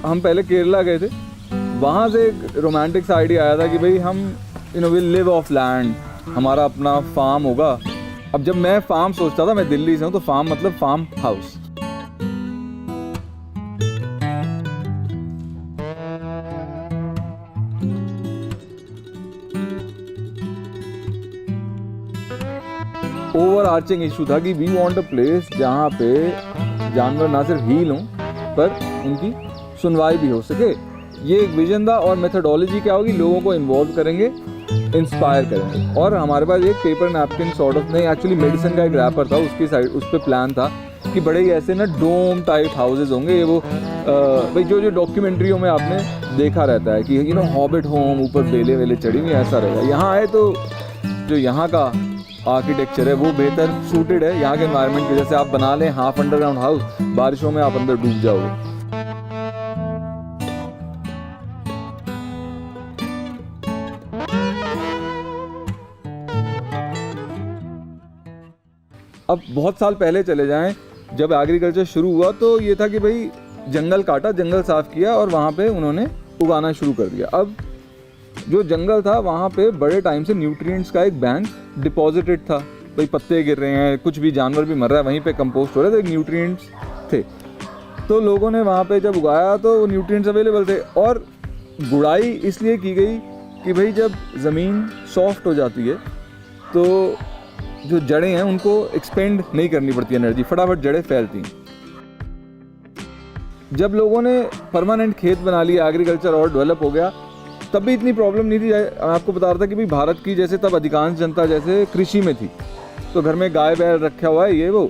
हम पहले केरला गए थे, वहाँ से एक रोमांटिक सा आइडिया आया था कि भाई हम विल लिव ऑफ लैंड, हमारा अपना फार्म होगा। अब जब मैं फार्म सोचता था, मैं दिल्ली से हूँ, तो फार्म मतलब farmhouse. Overarching issue था कि वी वांट अ प्लेस जहाँ पे जानवर ना सिर्फ हील हों पर उनकी सुनवाई भी हो सके। ये एक विजन था। और मेथोडोलॉजी क्या होगी, लोगों को इन्वॉल्व करेंगे, इंस्पायर करेंगे। और हमारे पास एक पेपर नैपकिन सॉर्ट ऑफ, नहीं एक्चुअली मेडिसिन का एक रैपर था, उसकी साइड उस पर प्लान था कि बड़े ही ऐसे ना डोम टाइप हाउसेज होंगे। ये वो भाई जो डॉक्यूमेंट्रियों में आपने देखा रहता है कि हॉबिट होम, ऊपर बेले वेले चढ़ी हुई, ऐसा रहेगा। यहाँ आए तो जो यहाँ का आर्किटेक्चर है वो बेहतर सूटेड है यहाँ के एनवायरनमेंट की। जैसे आप बना लें हाफ अंडरग्राउंड हाउस, बारिशों में आप अंदर डूब जाओगे। अब बहुत साल पहले चले जाएं, जब एग्रीकल्चर शुरू हुआ तो ये था कि भाई जंगल काटा, जंगल साफ किया और वहाँ पे उन्होंने उगाना शुरू कर दिया। अब जो जंगल था वहाँ पे बड़े टाइम से न्यूट्रिएंट्स का एक बैंक डिपॉजिटेड था। भाई पत्ते गिर रहे हैं, कुछ भी जानवर भी मर रहा है, वहीं पे कंपोस्ट हो रहा है, तो एक न्यूट्रिएंट्स थे। तो लोगों ने वहाँ पे जब उगाया तो वो न्यूट्रिएंट्स अवेलेबल थे। और गुड़ाई इसलिए की गई कि भाई जब ज़मीन सॉफ्ट हो जाती है तो जो जड़ें हैं उनको एक्सपेंड नहीं करनी पड़ती एनर्जी, फटाफट जड़ें फैलती हैं। जब लोगों ने परमानेंट खेत बना लिया, एग्रीकल्चर और डेवलप हो गया, तब भी इतनी प्रॉब्लम नहीं थी। आपको बता रहा था कि भाई भारत की जैसे तब अधिकांश जनता जैसे कृषि में थी, तो घर में गाय बैल रखा हुआ है ये वो,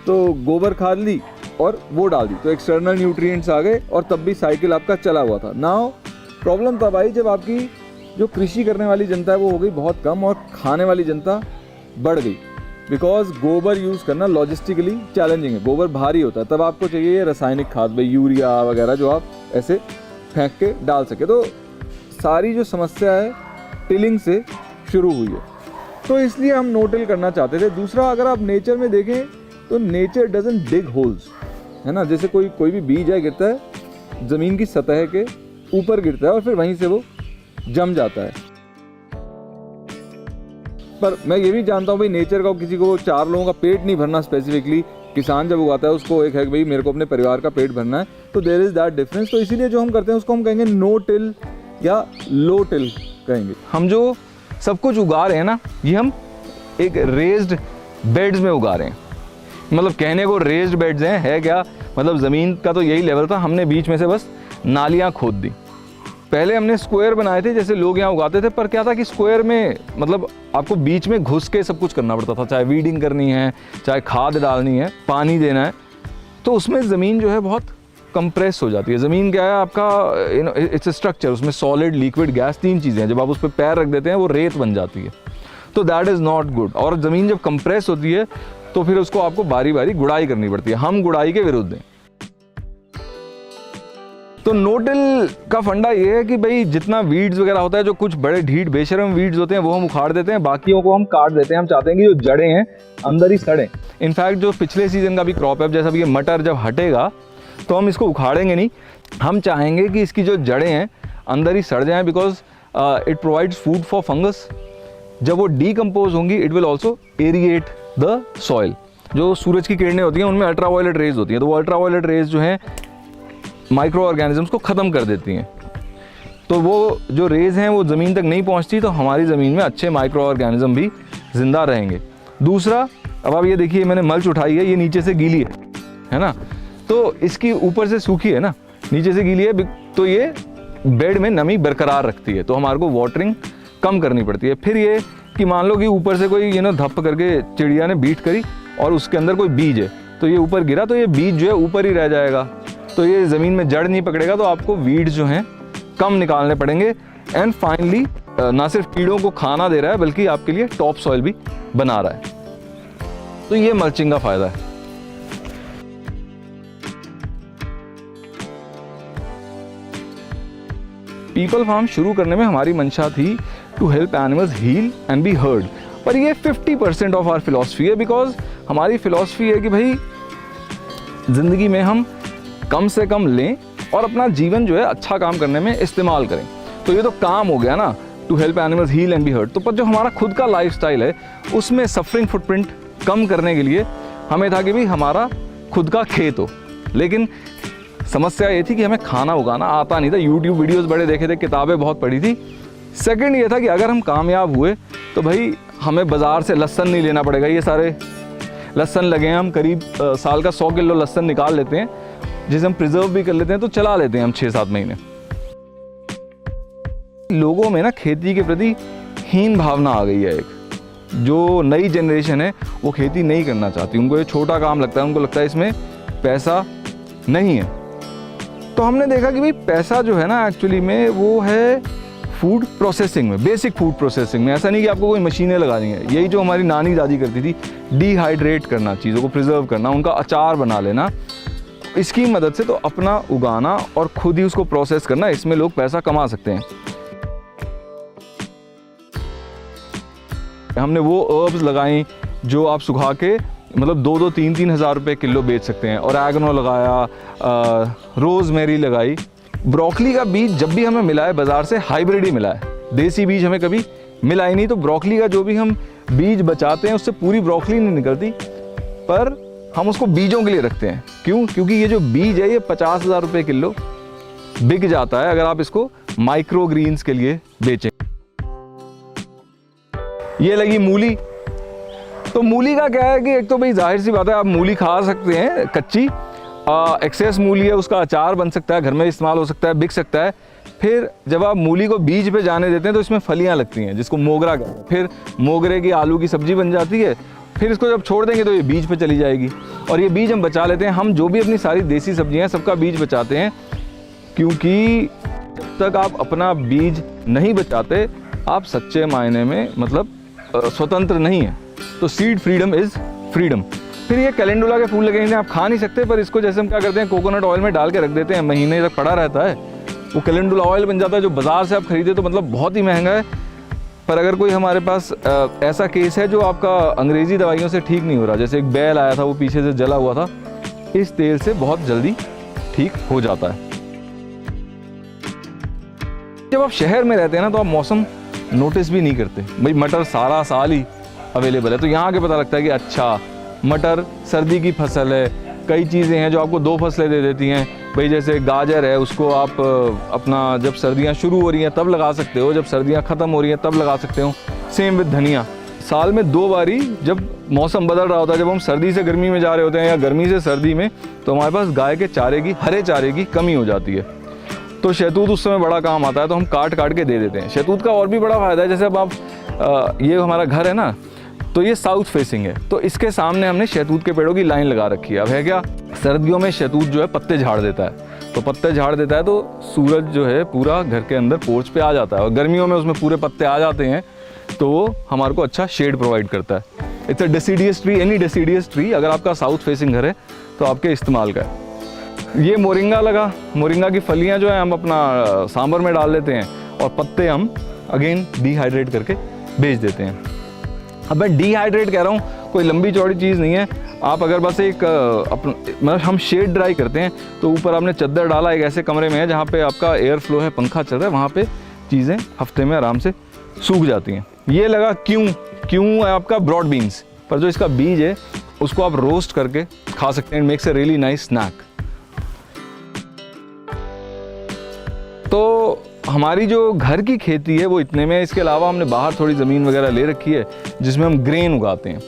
तो गोबर खाद ली और वो डाल दी, तो एक्सटर्नल न्यूट्रिएंट्स आ गए और तब भी साइकिल आपका चला हुआ था। नाउ प्रॉब्लम तब आई जब आपकी जो कृषि करने वाली जनता है वो हो गई बहुत कम और खाने वाली जनता बढ़ गई। बिकॉज गोबर यूज़ करना लॉजिस्टिकली चैलेंजिंग है, गोबर भारी होता है, तब आपको चाहिए रासायनिक खाद, भाई यूरिया वगैरह जो आप ऐसे फेंक के डाल सके। तो सारी जो समस्या है टिलिंग से शुरू हुई है, तो इसलिए हम नो टिल करना चाहते थे। दूसरा, अगर आप नेचर में देखें तो नेचर डजंट डिग होल्स, है ना। जैसे कोई भी बीज है गिरता है ज़मीन की सतह के ऊपर गिरता है और फिर वहीं से वो जम जाता है। पर मैं ये भी जानता हूँ भाई नेचर का किसी को 4 लोगों का पेट नहीं भरना। स्पेसिफिकली किसान जब उगाता है उसको एक है कि भाई मेरे को अपने परिवार का पेट भरना है, तो देयर इज़ दैट डिफरेंस। तो इसीलिए जो हम करते हैं उसको हम कहेंगे नो टिल या लो टिल कहेंगे। हम जो सब कुछ उगा रहे हैं ना, ये हम एक रेज्ड बेड्स में उगा रहे हैं। मतलब कहने को रेज्ड बेड्स हैं, है क्या, मतलब ज़मीन का तो यही लेवल था, हमने बीच में से बस नालियाँ खोद दी। पहले हमने स्क्वायर बनाए थे जैसे लोग यहाँ उगाते थे, पर क्या था कि स्क्वायर में मतलब आपको बीच में घुस के सब कुछ करना पड़ता था, चाहे वीडिंग करनी है, चाहे खाद डालनी है, पानी देना है, तो उसमें ज़मीन जो है बहुत कंप्रेस हो जाती है। ज़मीन क्या है आपका, इट्स अ स्ट्रक्चर, उसमें सॉलिड, लिक्विड, गैस, 3 चीज़ें हैं। जब आप उस पर पैर रख देते हैं वो रेत बन जाती है, तो दैट इज़ नॉट गुड। और ज़मीन जब कंप्रेस होती है तो फिर उसको आपको बारी बारी गुड़ाई करनी पड़ती है। हम गुड़ाई के विरुद्ध हैं। तो नो टिल का फंडा ये है कि भाई जितना वीड्स वगैरह होता है, जो कुछ बड़े ढीठ बेशरम वीड्स होते हैं वो हम उखाड़ देते हैं, बाकियों को हम काट देते हैं। हम चाहते हैं कि जो जड़ें हैं अंदर ही सड़ें। इनफैक्ट जो पिछले सीजन का भी क्रॉप है, जैसा भी ये मटर जब हटेगा तो हम इसको उखाड़ेंगे नहीं, हम चाहेंगे कि इसकी जो जड़ें हैं अंदर ही सड़ जाएं, because it provides food for fungus. जब वो डीकम्पोज होंगी it will also aerate the soil. जो सूरज की किरणें होती हैं उनमें अल्ट्रावायलेट रेज होती हैं, तो वो अल्ट्रावायलेट रेज जो हैं माइक्रो ऑर्गेनिजम्स को ख़त्म कर देती हैं। तो वो जो रेज हैं वो ज़मीन तक नहीं पहुंचती, तो हमारी ज़मीन में अच्छे माइक्रो ऑर्गेनिज्म भी ज़िंदा रहेंगे। दूसरा, अब आप ये देखिए मैंने मल्च उठाई है, ये नीचे से गीली है ना, तो इसकी ऊपर से सूखी है ना, नीचे से गीली है, तो ये बेड में नमी बरकरार रखती है, तो हमारे को वाटरिंग कम करनी पड़ती है। फिर ये कि मान लो कि ऊपर से कोई धप करके चिड़िया ने बीट करी और उसके अंदर कोई बीज है, तो ये ऊपर गिरा, तो ये बीज जो है ऊपर ही रह जाएगा, तो ये ज़मीन में जड़ नहीं पकड़ेगा, तो आपको वीड्स जो हैं कम निकालने पड़ेंगे। एंड फाइनली ना सिर्फ कीड़ों को खाना दे रहा है बल्कि आपके लिए टॉप सॉइल भी बना रहा है। तो ये मल्चिंग का फ़ायदा है। पीपल फार्म शुरू करने में हमारी मंशा थी to help animals heal and be heard, पर ये 50% ऑफ आवर फिलॉसफी है। बिकॉज हमारी फिलॉसफी है कि भाई ज़िंदगी में हम कम से कम लें और अपना जीवन जो है अच्छा काम करने में इस्तेमाल करें। तो ये तो काम हो गया ना, to help animals heal and be hurt. तो पर जो हमारा खुद का लाइफस्टाइल है उसमें सफरिंग फुटप्रिंट कम करने के लिए हमें था कि भाई हमारा खुद का खेत हो। लेकिन समस्या ये थी कि हमें खाना उगाना आता नहीं था। यूट्यूब वीडियोस बड़े देखे थे, किताबें बहुत पढ़ी थी। सेकंड ये था कि अगर हम कामयाब हुए तो भाई हमें बाज़ार से लहसुन नहीं लेना पड़ेगा। ये सारे लहसुन लगे हैं, हम करीब साल का 100 किलो लहसुन निकाल लेते हैं, जिसे हम प्रिजर्व भी कर लेते हैं, तो चला लेते हैं हम 6-7 महीने। लोगों में ना खेती के प्रति हीन भावना आ गई है। एक जो नई जनरेशन है वो खेती नहीं करना चाहती, उनको ये छोटा काम लगता है, उनको लगता है इसमें पैसा नहीं है। तो हमने देखा कि भाई पैसा जो है ना एक्चुअली में वो है फूड प्रोसेसिंग में, बेसिक फूड प्रोसेसिंग में। ऐसा नहीं कि आपको कोई मशीनें लगानी है। यही जो हमारी नानी दादी करती थी, डिहाइड्रेट करना, चीज़ों को प्रिजर्व करना, उनका अचार बना लेना, इसकी मदद से तो अपना उगाना और खुद ही उसको प्रोसेस करना, इसमें लोग पैसा कमा सकते हैं। हमने वो हर्ब्स लगाई जो आप सुखा के मतलब 2-2, 3-3 हज़ार रुपये किलो बेच सकते हैं। और ऑरेगनो लगाया, रोज़मेरी लगाई। ब्रोकली का बीज जब भी हमें मिला है बाज़ार से हाइब्रिड ही मिला है, देसी बीज हमें कभी मिला ही नहीं। तो ब्रोकली का जो भी हम बीज बचाते हैं उससे पूरी ब्रोकली नहीं निकलती, पर हम उसको बीजों के लिए रखते हैं। क्यों? क्योंकि ये जो बीज है ये 50,000 रुपये किलो बिक जाता है अगर आप इसको माइक्रो ग्रीन्स के लिए बेचें। ये लगी मूली। तो मूली का क्या है कि एक तो भाई जाहिर सी बात है आप मूली खा सकते हैं कच्ची, एक्सेस मूली है उसका अचार बन सकता है, घर में इस्तेमाल हो सकता है, बिक सकता है। फिर जब आप मूली को बीज पे जाने देते हैं तो इसमें फलियां लगती हैं जिसको मोगरा कहते हैं। फिर मोगरे की आलू की सब्जी बन जाती है। फिर इसको जब छोड़ देंगे तो ये बीज पे चली जाएगी और ये बीज हम बचा लेते हैं। हम जो भी अपनी सारी देसी सब्जियां हैं सबका बीज बचाते हैं, क्योंकि जब तक आप अपना बीज नहीं बचाते आप सच्चे मायने में मतलब स्वतंत्र नहीं है। तो सीड फ्रीडम इज़ फ्रीडम। फिर ये कैलेंडुला के फूल लगे हैं, आप खा नहीं सकते, पर इसको जैसे हम क्या करते हैं कोकोनट ऑयल में डाल के रख देते हैं, महीने तक पड़ा रहता है, वो कैलेंडुला ऑयल बन जाता है, जो बाज़ार से आप खरीदे तो मतलब बहुत ही महंगा है। पर अगर कोई हमारे पास ऐसा केस है जो आपका अंग्रेज़ी दवाइयों से ठीक नहीं हो रहा, जैसे एक बैल आया था वो पीछे से जला हुआ था, इस तेल से बहुत जल्दी ठीक हो जाता है। जब आप शहर में रहते हैं ना तो आप मौसम नोटिस भी नहीं करते। भाई मटर सारा साल ही अवेलेबल है, तो यहाँ आके पता लगता है कि अच्छा मटर सर्दी की फसल है। कई चीज़ें हैं जो आपको 2 फसलें दे देती हैं। भाई जैसे गाजर है, उसको आप अपना जब सर्दियाँ शुरू हो रही हैं तब लगा सकते हो, जब सर्दियाँ ख़त्म हो रही हैं तब लगा सकते हो। सेम विद धनिया। साल में 2 बारी जब मौसम बदल रहा होता है, जब हम सर्दी से गर्मी में जा रहे होते हैं या गर्मी से सर्दी में, तो हमारे पास गाय के चारे की, हरे चारे की कमी हो जाती है। तो शहतूत उस समय बड़ा काम आता है, तो हम काट काट के दे देते हैं। शहतूत का और भी बड़ा फ़ायदा है, जैसे अब आप ये हमारा घर है ना, तो ये साउथ फेसिंग है, तो इसके सामने हमने शहतूत के पेड़ों की लाइन लगा रखी है। अब है क्या, सर्दियों में शहतूत जो है पत्ते झाड़ देता है, तो पत्ते झाड़ देता है तो सूरज जो है पूरा घर के अंदर पोर्च पे आ जाता है, और गर्मियों में उसमें पूरे पत्ते आ जाते हैं, तो वो हमारे को अच्छा शेड प्रोवाइड करता है। It's a deciduous tree, any deciduous tree अगर आपका साउथ फेसिंग घर है तो आपके इस्तेमाल का है। ये मोरिंगा लगा। मोरिंगा की फलियाँ जो है हम अपना सांभर में डाल लेते हैं, और पत्ते हम अगेन डिहाइड्रेट करके बेच देते हैं। अब मैं डिहाइड्रेट कह रहा हूँ, कोई लंबी चौड़ी चीज़ नहीं है। आप अगर बस एक मतलब हम शेड ड्राई करते हैं, तो ऊपर आपने चद्दर डाला, एक ऐसे कमरे में है जहाँ पे आपका एयर फ्लो है, पंखा चल रहा है, वहाँ पे चीज़ें हफ्ते में आराम से सूख जाती हैं। ये लगा क्यों है आपका ब्रॉड बीन्स, पर जो इसका बीज है उसको आप रोस्ट करके खा सकते हैं, makes a really nice snack. तो हमारी जो घर की खेती है वो इतने में, इसके अलावा हमने बाहर थोड़ी ज़मीन वगैरह ले रखी है जिसमें हम ग्रेन उगाते हैं।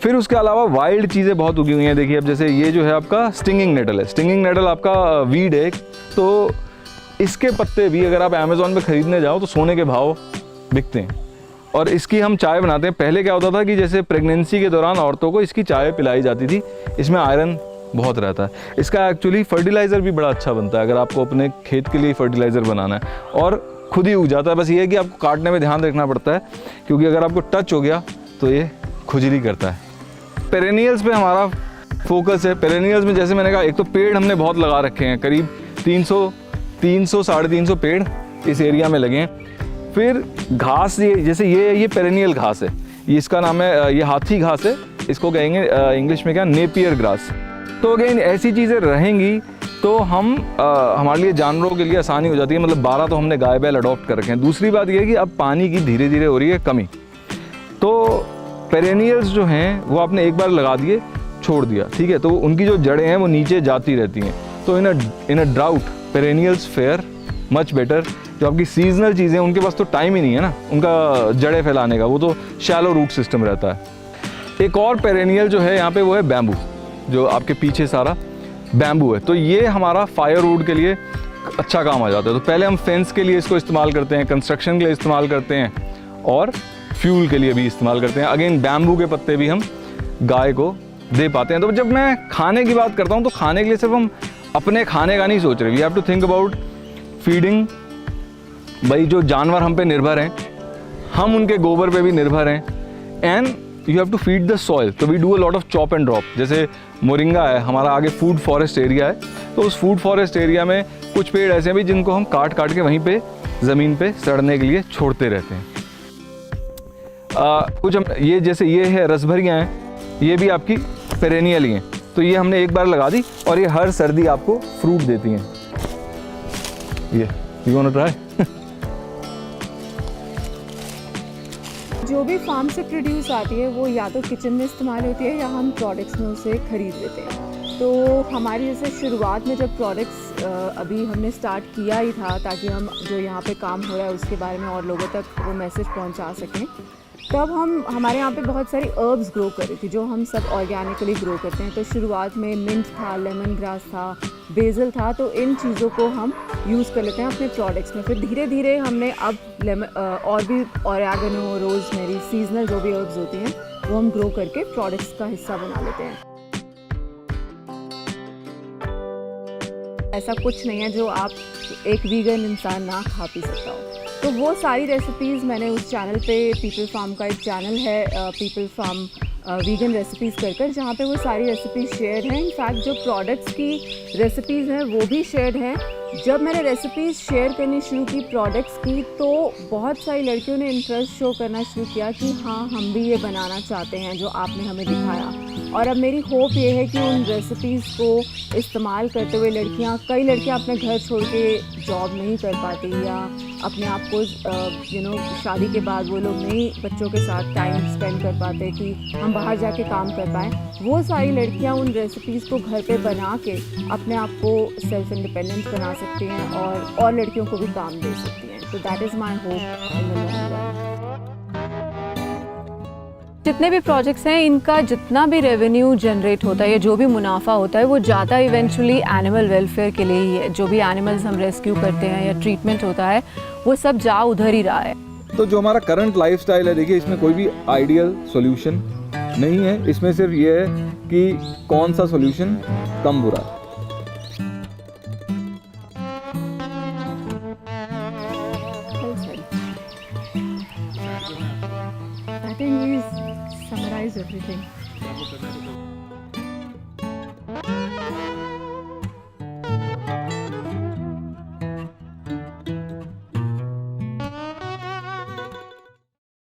फिर उसके अलावा वाइल्ड चीज़ें बहुत उगी हुई हैं। देखिए अब जैसे ये जो है आपका स्टिंगिंग नेटल है। स्टिंगिंग नेटल आपका वीड है, तो इसके पत्ते भी अगर आप अमेज़ॉन पे ख़रीदने जाओ तो सोने के भाव बिकते हैं, और इसकी हम चाय बनाते हैं। पहले क्या होता था कि जैसे प्रेगनेंसी के दौरान औरतों को इसकी चाय पिलाई जाती थी, इसमें आयरन बहुत रहता है। इसका एक्चुअली फर्टिलाइज़र भी बड़ा अच्छा बनता है अगर आपको अपने खेत के लिए फर्टिलाइज़र बनाना है, और खुद ही उग जाता है। बस ये है कि आपको काटने में ध्यान रखना पड़ता है, क्योंकि अगर आपको टच हो गया तो ये खुजली करता है। पेरेनियल्स पे हमारा फोकस है। पेरेनियल्स में जैसे मैंने कहा, एक तो पेड़ हमने बहुत लगा रखे हैं, करीब 300 साढ़े 300 पेड़ इस एरिया में लगे हैं। फिर घास, ये जैसे ये पेरेनियल घास है, ये इसका नाम है, ये हाथी घास है, इसको कहेंगे इंग्लिश में क्या, नेपियर ग्रास। तो अगेन ऐसी चीज़ें रहेंगी तो हम हमारे लिए जानवरों के लिए आसानी हो जाती है। मतलब 12 तो हमने गाय बैल अडॉप्ट कर रखे हैं। दूसरी बात ये है कि अब पानी की धीरे धीरे हो रही है कमी, तो पेरेनियल्स जो हैं वो आपने एक बार लगा दिए छोड़ दिया, ठीक है, तो उनकी जो जड़ें हैं वो नीचे जाती रहती हैं। तो in a drought perennials fare much better. जो आपकी सीजनल चीज़ें उनके पास तो टाइम ही नहीं है ना उनका जड़ें फैलाने का, वो तो शैलो रूट सिस्टम रहता है। एक और पेरेनियल जो है यहाँ पे वो है बैम्बू, जो आपके पीछे सारा बैम्बू है। तो ये हमारा फायरवुड के लिए अच्छा काम आ जाता है। तो पहले हम फेंस के लिए इसको इस्तेमाल करते हैं, कंस्ट्रक्शन के लिए इस्तेमाल करते हैं और फ्यूल के लिए भी इस्तेमाल करते हैं। अगेन बैम्बू के पत्ते भी हम गाय को दे पाते हैं। तो जब मैं खाने की बात करता हूँ तो खाने के लिए सिर्फ हम अपने खाने का नहीं सोच रहे, we have to think about feeding. भाई जो जानवर हम पे निर्भर हैं, हम उनके गोबर पे भी निर्भर हैं, and you have to feed the soil. तो we do a lot of chop and drop. जैसे मोरिंगा है, हमारा आगे फूड फॉरेस्ट एरिया है, तो उस फूड फॉरेस्ट एरिया में कुछ पेड़ ऐसे हैं भी जिनको हम काट काट के वहीं पे ज़मीन पे सड़ने के लिए छोड़ते रहते हैं। कुछ हम ये जैसे ये है रसभरियाँ हैं, ये भी आपकी पेरेनियल ही हैं। तो ये हमने एक बार लगा दी और ये हर सर्दी आपको फ्रूट देती हैं। ये यू वांट टू ट्राई? जो भी फार्म से प्रोड्यूस आती है वो या तो किचन में इस्तेमाल होती है या हम प्रोडक्ट्स में उसे ख़रीद लेते हैं। तो हमारी जैसे शुरुआत में जब प्रोडक्ट्स अभी हमने स्टार्ट किया ही था ताकि हम जो यहाँ पे काम हो रहा है उसके बारे में और लोगों तक वो मैसेज पहुँचा सकें, तब हमारे यहाँ पे बहुत सारी अर्ब्स ग्रो कर रही थी जो हम सब ऑर्गेनिकली ग्रो करते हैं। तो शुरुआत में मिंट था, लेमन ग्रास था, बेसल था, तो इन चीज़ों को हम यूज़ कर लेते हैं अपने प्रोडक्ट्स में। फिर धीरे धीरे हमने अब और भी ऑरेगनो, रोज़मेरी, सीजनल जो भी अर्ब्स होती हैं वो हम ग्रो करके प्रोडक्ट्स का हिस्सा बना लेते हैं। ऐसा कुछ नहीं है जो आप एक वीगन इंसान ना खा पी सकता हो। तो वो सारी रेसिपीज़ मैंने उस चैनल पे, पीपल फार्म का एक चैनल है पीपल फार्म वीगन रेसिपीज़ कर जहाँ पे वो सारी रेसिपीज़ शेयर हैं। इनफैक्ट जो प्रोडक्ट्स की रेसिपीज़ हैं वो भी शेयर हैं। जब मैंने रेसिपीज़ शेयर करनी शुरू की प्रोडक्ट्स की, तो बहुत सारी लड़कियों ने इंटरेस्ट शो करना शुरू किया कि हाँ हम भी ये बनाना चाहते हैं जो आपने हमें दिखाया। और अब मेरी होप ये है कि उन रेसिपीज़ को इस्तेमाल करते हुए कई लड़कियां अपने घर छोड़ के जॉब नहीं कर पाती या अपने आप को शादी के बाद वो लोग नहीं बच्चों के साथ टाइम स्पेंड कर पाते कि हम बाहर जाके काम कर पाएँ। वो सारी लड़कियां उन रेसिपीज़ को घर पे बना के अपने आप को सेल्फ इंडिपेंडेंट बना सकती हैं और लड़कियों को भी काम दे सकती हैं। तो that is my hope in the long run. जितने भी प्रोजेक्ट्स हैं इनका जितना भी रेवेन्यू जनरेट होता है या जो भी मुनाफा होता है वो ज़्यादा इवेंचुअली एनिमल वेलफेयर के लिए ही है। जो भी एनिमल्स हम रेस्क्यू करते हैं या ट्रीटमेंट होता है वो सब जा उधर ही रहा है। तो जो हमारा करंट लाइफस्टाइल है, देखिए इसमें कोई भी आइडियल सॉल्यूशन नहीं है। इसमें सिर्फ ये है कि कौन सा सॉल्यूशन कम बुरा है। I think we summarized everything.